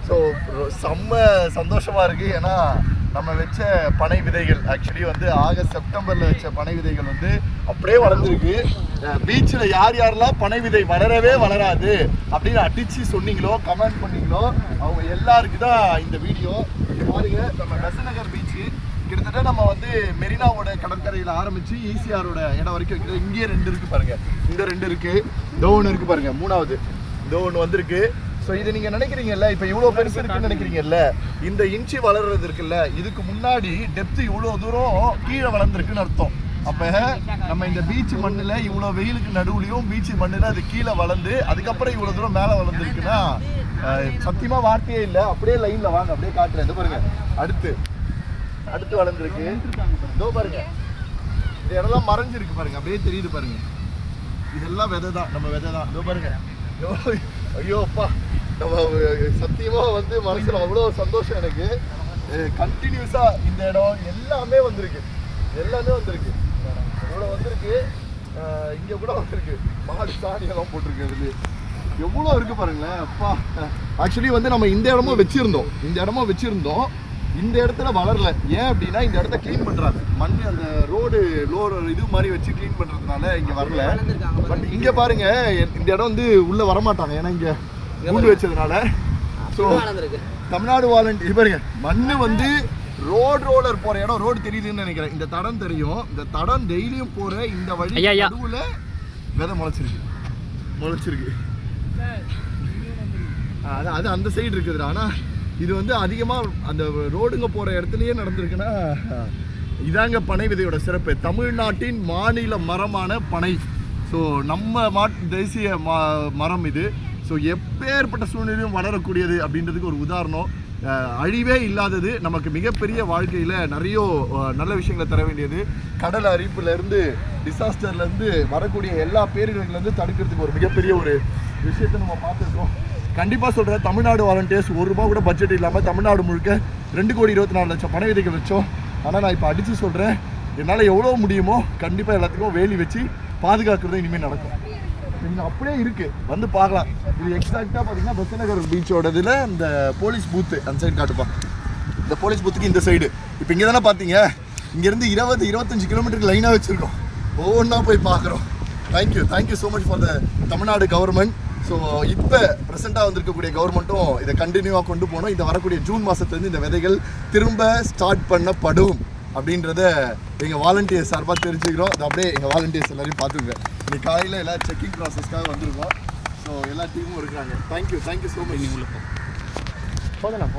So செம்ம சந்தோஷமாக இருக்குது. ஏன்னா நம்ம வச்ச பனை விதைகள் ஆக்சுவலி வந்து ஆகஸ்ட் செப்டம்பரில் வச்ச பனை விதைகள் வந்து அப்படியே வளர்ந்துருக்கு. பீச்சில் யார் யாரெல்லாம் பனை விதை வளரவே வளராது அப்படின்னு அடித்து சொன்னீங்களோ கமெண்ட் பண்ணீங்களோ அவங்க எல்லாருக்கு தான் இந்த வீடியோ. பாருங்க, நம்ம பெசநகர் பீச்சு கிட்டத்தட்ட நம்ம வந்து மெரினாவோட கடற்கரையில் ஆரம்பித்து ஈசிஆரோட இடம் வரைக்கும் வைக்கிறது. இங்கேயே 2 இருக்குது பாருங்கள், இந்த 2 இருக்குது, இதோ ஒன்று இருக்குது பாருங்கள், 3வது இதோ ஒன்று வந்திருக்கு. ஸோ இது நீங்கள் நினைக்கிறீங்கல்ல, இப்போ இவ்வளோ பெருசு இருக்குன்னு நினைக்கிறீங்கல்ல, இந்த இன்ச்சு வளர்றது இருக்குல்ல, இதுக்கு முன்னாடி டெப்த்து இவ்வளோ தூரம் கீழே வளர்ந்துருக்குன்னு அர்த்தம். அப்போ நம்ம இந்த பீச் மண்ணில் இவ்வளோ வெயிலுக்கு நடுவுலையும் பீச் மண்ணில் அது கீழே வளர்ந்து அதுக்கப்புறம் இவ்வளோ தூரம் மேலே வளர்ந்துருக்குன்னா சத்தியமாக வார்த்தையே இல்லை. அப்படியே லைனில் வாங்க, அப்படியே காட்டுறேன். இது பாருங்க, அடுத்து வளர்ந்துருக்கு. இதோ பாருங்க, இந்த இடம்லாம் மறைஞ்சிருக்கு பாருங்க, அப்படியே தெரியுது பாருங்க. இதெல்லாம் விதை தான், நம்ம விதை தான். இதோ பாருங்க, ஐயோ அப்பா, நம்ம சத்தியமாக வந்து மனசில் அவ்வளோ சந்தோஷம் எனக்கு. கண்டினியூஸாக இந்த இடம் எல்லாமே வந்திருக்கு, இவ்வளோ வந்திருக்கு. இங்கே கூட வந்திருக்கு, மாடு சாணியெல்லாம் போட்டிருக்கு. அதுலேயே எவ்வளோ இருக்குது பாருங்களேன் அப்பா. ஆக்சுவலி வந்து நம்ம இந்த இடமும் வச்சுருந்தோம், இந்த இடத்துல வளரல. ஏன் அப்படின்னா இந்த இடத்த க்ளீன் பண்ணுறாங்க, மண் அந்த ரோடு இது மாதிரி வச்சு க்ளீன் பண்ணுறதுனால இங்கே வரல. பட் இங்கே பாருங்க, இந்த இடம் வந்து உள்ளே வரமாட்டாங்க, ஏன்னா இங்கே மூண்டு வச்சதுனால. ஸோ தமிழ்நாடு வாலண்டியர் பாருங்க, மண் வந்து ரோலர் போகிற இடம், ரோடு தெரியுதுன்னு நினைக்கிறேன். இந்த தடம் தெரியும், இந்த தடம் டெய்லியும் போகிற இந்த வழி நடுவில் விதை முளைச்சிருக்கு. அது அந்த சைடு இருக்குதுடா. ஆனால் இது வந்து அதிகமாக அந்த ரோடுங்க போகிற இடத்துலையே நடந்திருக்குன்னா இதாங்க பனை விதையோட சிறப்பு. தமிழ்நாட்டின் மாநில மரமான பனை. ஸோ நம்ம தேசிய மரம் இது. ஸோ எப்பேற்பட்ட சூழ்நிலையும் வளரக்கூடியது அப்படின்றதுக்கு ஒரு உதாரணம். அழிவே இல்லாதது, நமக்கு மிகப்பெரிய வாழ்க்கையில் நிறைய நல்ல விஷயங்களை தர வேண்டியது. கடல் அரிப்புலேருந்து டிசாஸ்டர்லேருந்து வரக்கூடிய எல்லா பேரிடர்கள்லேருந்து தடுக்கிறதுக்கு ஒரு மிகப்பெரிய ஒரு விஷயத்தை நம்ம பார்த்துருக்கோம். கண்டிப்பாக சொல்கிறேன், தமிழ்நாடு வாலண்டியர்ஸ் ₹1 கூட பட்ஜெட் இல்லாமல் தமிழ்நாடு முழுக்க 2,24,00,000 பனை விதைகள் வச்சோம். ஆனால் நான் இப்போ அடித்து சொல்கிறேன், என்னால் எவ்வளோ முடியுமோ கண்டிப்பாக எல்லாத்துக்கும் வேலி வச்சு பாதுகாக்கிறது இனிமேல் நடக்கும். இங்கே அப்படியே இருக்குது, வந்து பார்க்கலாம். இது எக்ஸாக்டாக பார்த்தீங்கன்னா பெசநகர் பீச்சோடதில் இந்த போலீஸ் பூத்து அந்த சைடு காட்டுப்பா. இந்த போலீஸ் பூத்துக்கு இந்த சைடு இப்போ இங்கே தானே பார்த்தீங்க, இங்கேருந்து 20-25 கிலோமீட்டருக்கு லைனாக வச்சுருக்கோம். ஒவ்வொன்றா போய் பார்க்குறோம். Thank you so much for the Tamil Nadu government. So இப்போ ப்ரெசென்ட்டாக வந்திருக்கக்கூடிய கவர்மெண்ட்டும் இதை கண்டினியூவாக கொண்டு போகணும். இந்த வரக்கூடிய ஜூன் மாதத்துலேருந்து இந்த விதைகள் திரும்ப ஸ்டார்ட் பண்ணப்படும் அப்படின்றத எங்கள் வாலண்டியர்ஸ் சார்பாக தெரிஞ்சுக்கிறோம். அது அப்படியே எங்கள் வாலண்டியர்ஸ் எல்லோரையும் பார்த்துங்க. இன்னைக்கு காலையில் எல்லாம் செக்கிங் ப்ராசஸ்க்காக வந்திருக்கோம். ஸோ எல்லா டீமும் இருக்கிறாங்க. Thank you so much. நீங்கள் உள்ள போகலாம்.